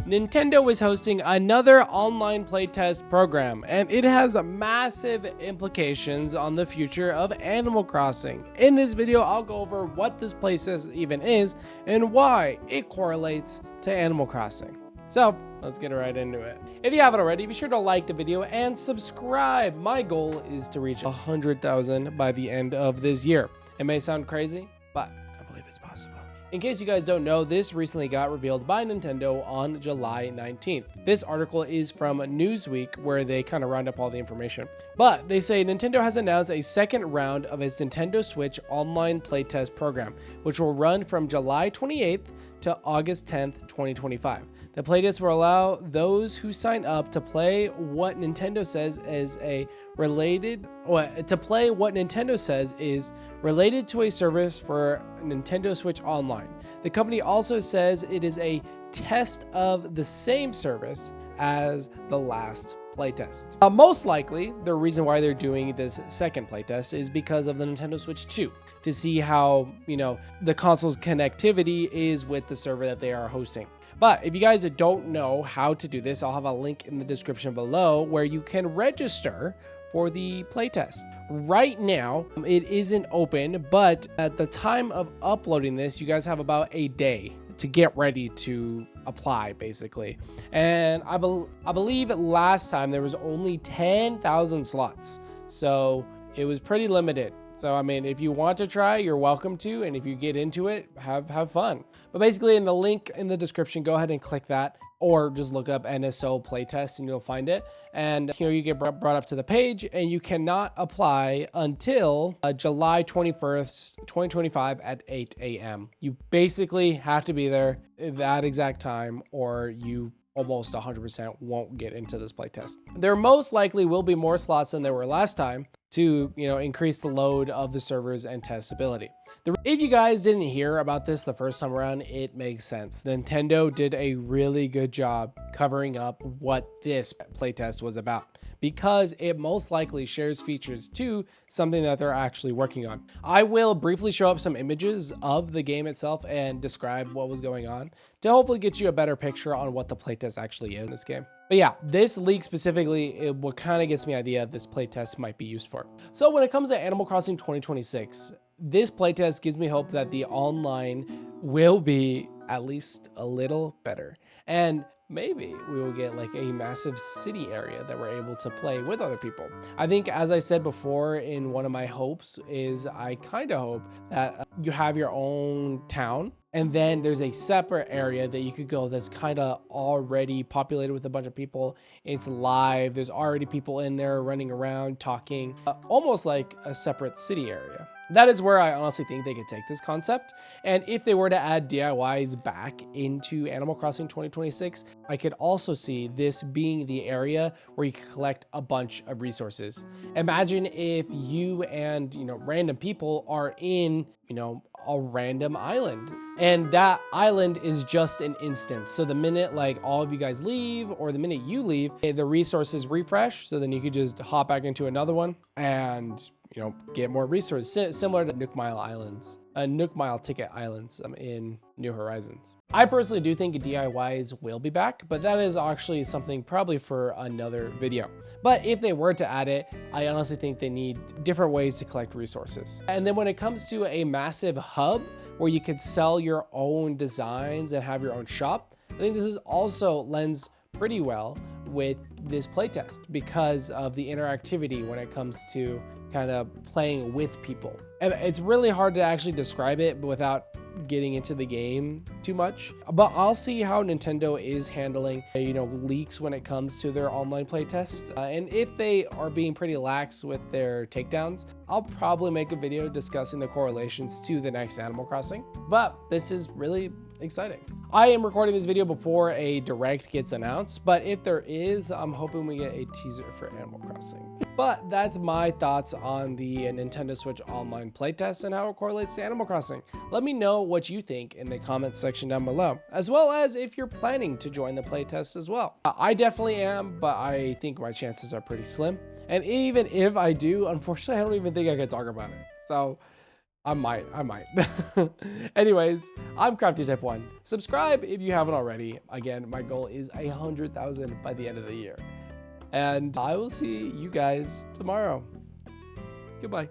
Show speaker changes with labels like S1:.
S1: Nintendo is hosting another online playtest program, and it has massive implications on the future of Animal Crossing. In this video, I'll go over what this playtest even is and why it correlates to Animal Crossing. So let's get right into it. If you haven't already, be sure to like the video and subscribe. My goal is to reach 100,000 by the end of this year. It may sound crazy, but I believe it's possible. In case you guys don't know, this recently got revealed by Nintendo on July 19th. This article is from Newsweek, where they kind of round up all the information. But they say Nintendo has announced a second round of its Nintendo Switch online playtest program, which will run from July 28th to August 10th, 2025. The playtest will allow those who sign up to play what Nintendo says is related to a service for Nintendo Switch Online. The company also says it is a test of the same service as the last playtest. Most likely, the reason why they're doing this second playtest is because of the Nintendo Switch 2, to see how, the console's connectivity is with the server that they are hosting. But if you guys don't know how to do this, I'll have a link in the description below where you can register for the playtest. Right now, it isn't open, but at the time of uploading this, you guys have about a day to get ready to apply, basically. And I believe last time there was only 10,000 slots, so it was pretty limited. So, if you want to try, you're welcome to, and if you get into it, have fun. But basically, in the link in the description, go ahead and click that, or just look up NSO playtest and you'll find it. And here you get brought up to the page, and you cannot apply until July 21st, 2025 at 8 a.m. You basically have to be there at that exact time, or you almost 100% won't get into this playtest. There most likely will be more slots than there were last time to, increase the load of the servers and testability. If you guys didn't hear about this the first time around, it makes sense. Nintendo did a really good job covering up what this playtest was about, because it most likely shares features to something that they're actually working on. I will briefly show up some images of the game itself and describe what was going on to hopefully get you a better picture on what the playtest actually is in this game. But yeah, this leak specifically, what kind of gets me idea this playtest might be used for. So when it comes to Animal Crossing 2026, this playtest gives me hope that the online will be at least a little better. And maybe we will get like a massive city area that we're able to play with other people. I think, as I said before, in one of my hopes is I kind of hope that you have your own town, and then there's a separate area that you could go that's kind of already populated with a bunch of people. It's live. There's already people in there running around, talking, almost like a separate city area. That is where I honestly think they could take this concept. And if they were to add DIYs back into Animal Crossing 2026, I could also see this being the area where you can collect a bunch of resources. Imagine if you and, random people are in, a random island, and that island is just an instance. So the minute all of you guys leave, or the minute you leave, the resources refresh. So then you could just hop back into another one and get more resources, similar to Nook Mile Ticket Islands in New Horizons. I personally do think DIYs will be back, but that is actually something probably for another video. But if they were to add it, I honestly think they need different ways to collect resources. And then when it comes to a massive hub where you could sell your own designs and have your own shop, I think this is also lends pretty well with this playtest because of the interactivity when it comes to kind of playing with people. And it's really hard to actually describe it without getting into the game too much, but I'll see how Nintendo is handling leaks when it comes to their online playtest, and if they are being pretty lax with their takedowns, I'll probably make a video discussing the correlations to the next Animal Crossing. But this is really exciting. I am recording this video before a direct gets announced, but if there is, I'm hoping we get a teaser for Animal Crossing. But that's my thoughts on the Nintendo Switch Online playtest and how it correlates to Animal Crossing. Let me know what you think in the comments section down below, as well as if you're planning to join the playtest as well. I definitely am, but I think my chances are pretty slim. And even if I do, unfortunately, I don't even think I can talk about it. So I might. Anyways, I'm Crafty Type 1. Subscribe if you haven't already. Again, my goal is 100,000 by the end of the year. And I will see you guys tomorrow. Goodbye.